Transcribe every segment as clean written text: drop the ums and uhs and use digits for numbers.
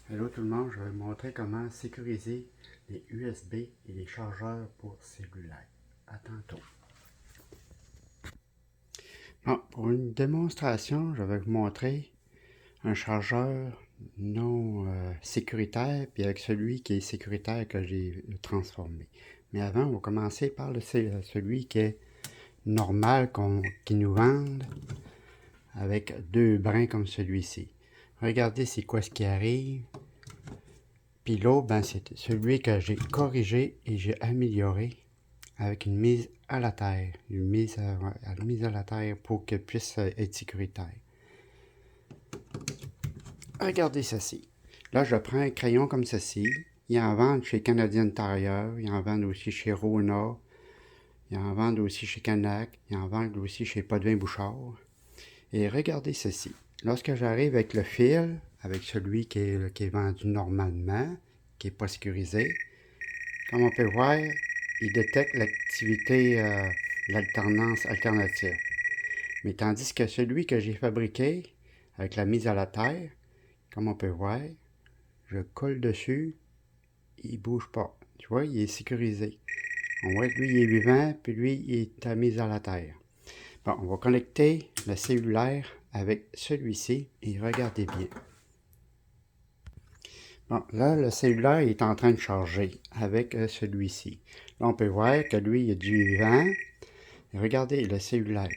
Hello tout le monde, je vais vous montrer comment sécuriser les USB et les chargeurs pour cellulaire. À tantôt. Bon, pour une démonstration, je vais vous montrer un chargeur non sécuritaire, puis avec celui qui est sécuritaire que j'ai transformé. Mais avant, on va commencer par celui qui est normal, qui nous vendent, avec deux brins comme celui-ci. Regardez c'est quoi ce qui arrive. Puis l'autre, ben, c'est celui que j'ai corrigé et j'ai amélioré avec une mise à la terre. Une mise à la terre pour qu'elle puisse être sécuritaire. Regardez ceci. Là, je prends un crayon comme ceci. Ils en vendent chez Canadian Tire. Ils en vendent aussi chez Rona. Ils en vendent aussi chez Canac. Ils en vendent aussi chez Potvin Bouchard. Et regardez ceci. Lorsque j'arrive avec le fil, avec celui qui est vendu normalement, qui n'est pas sécurisé, comme on peut voir, il détecte l'activité, l'alternance alternative. Mais tandis que celui que j'ai fabriqué, avec la mise à la terre, comme on peut voir, je colle dessus, il ne bouge pas. Tu vois, il est sécurisé. On voit que lui, il est vivant, puis lui, il est à mise à la terre. Bon, on va connecter le cellulaire avec celui-ci et regardez bien. Bon, là, le cellulaire est en train de charger avec celui-ci. Là, on peut voir que lui, il y a du vivant. Et regardez le cellulaire.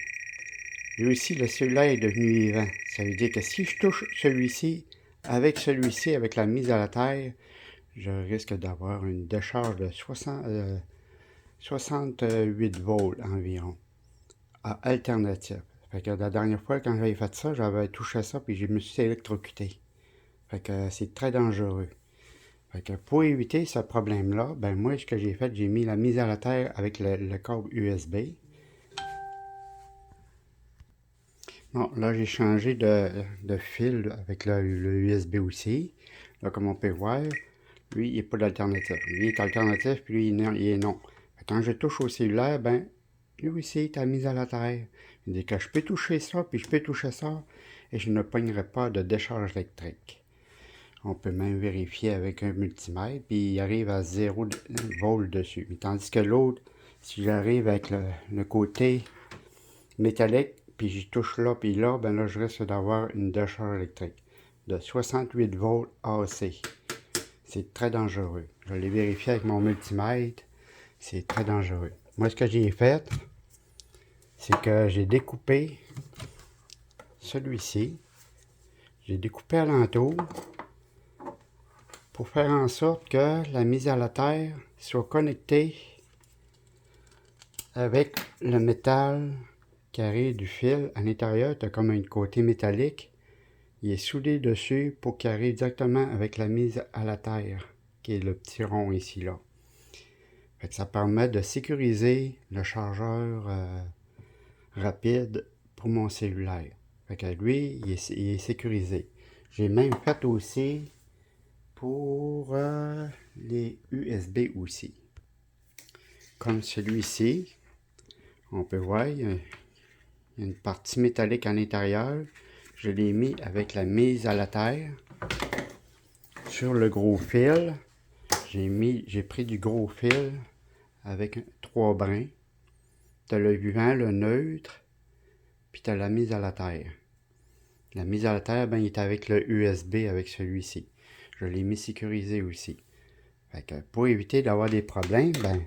Lui aussi, le cellulaire est devenu vivant. Ça veut dire que si je touche celui-ci, avec la mise à la terre, je risque d'avoir une décharge de 68 volts environ, à alternative. Fait que la dernière fois, quand j'avais fait ça, j'avais touché ça, puis je me suis électrocuté. Fait que c'est très dangereux. Fait que pour éviter ce problème-là, ben moi, ce que j'ai fait, j'ai mis la mise à la terre avec le câble USB. Bon, là, j'ai changé de fil avec le USB aussi. Là, comme on peut voir, lui, il n'est pas d'alternative. Lui, il est alternatif, puis lui, il est non. Quand je touche au cellulaire, ben, lui aussi, il est mis à la terre. Il dit que je peux toucher ça, puis je peux toucher ça, et je ne pognerai pas de décharge électrique. On peut même vérifier avec un multimètre, puis il arrive à 0 volts dessus. Mais tandis que l'autre, si j'arrive avec le côté métallique, puis j'y touche là, puis là, ben là, je risque d'avoir une décharge électrique de 68 volts AC. C'est très dangereux. Je l'ai vérifié avec mon multimètre. C'est très dangereux. Moi, ce que j'ai fait, c'est que j'ai découpé celui-ci. J'ai découpé alentour pour faire en sorte que la mise à la terre soit connectée avec le métal carré du fil. À l'intérieur, tu as comme un côté métallique. Il est soudé dessus pour qu'il arrive directement avec la mise à la terre, qui est le petit rond ici, là. Fait que ça permet de sécuriser le chargeur rapide pour mon cellulaire. Fait que lui, il est sécurisé. J'ai même fait aussi pour les USB aussi. Comme celui-ci, on peut voir, il y a une partie métallique à l'intérieur. Je l'ai mis avec la mise à la terre. Sur le gros fil, j'ai pris du gros fil avec 3 brins. Tu as le vivant, le neutre, puis tu as la mise à la terre. La mise à la terre, ben, il est avec le USB, avec celui-ci. Je l'ai mis sécurisé aussi. Fait que pour éviter d'avoir des problèmes, ben,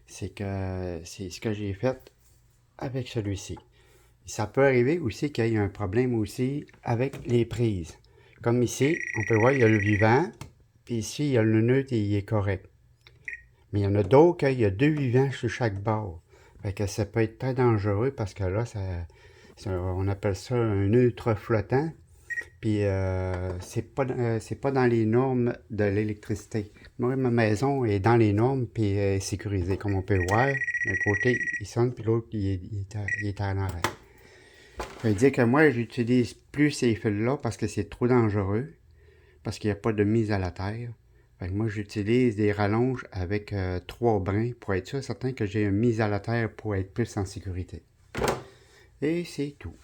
c'est ce que j'ai fait avec celui-ci. Ça peut arriver aussi qu'il y ait un problème aussi avec les prises. Comme ici, on peut voir, il y a le vivant, puis ici, il y a le neutre et il est correct. Mais il y en a d'autres, il y a 2 vivants sur chaque bord. Fait que ça peut être très dangereux parce que là, on appelle ça un neutre flottant. Puis c'est pas dans les normes de l'électricité. Moi, ma maison est dans les normes puis est sécurisée. Comme on peut voir, d'un côté, il sonne, puis l'autre, il est en arrêt. Ça veut dire que moi, j'utilise plus ces fils-là parce que c'est trop dangereux, parce qu'il n'y a pas de mise à la terre. Fait que moi, j'utilise des rallonges avec 3 brins pour être sûr certain que j'ai une mise à la terre pour être plus en sécurité. Et c'est tout.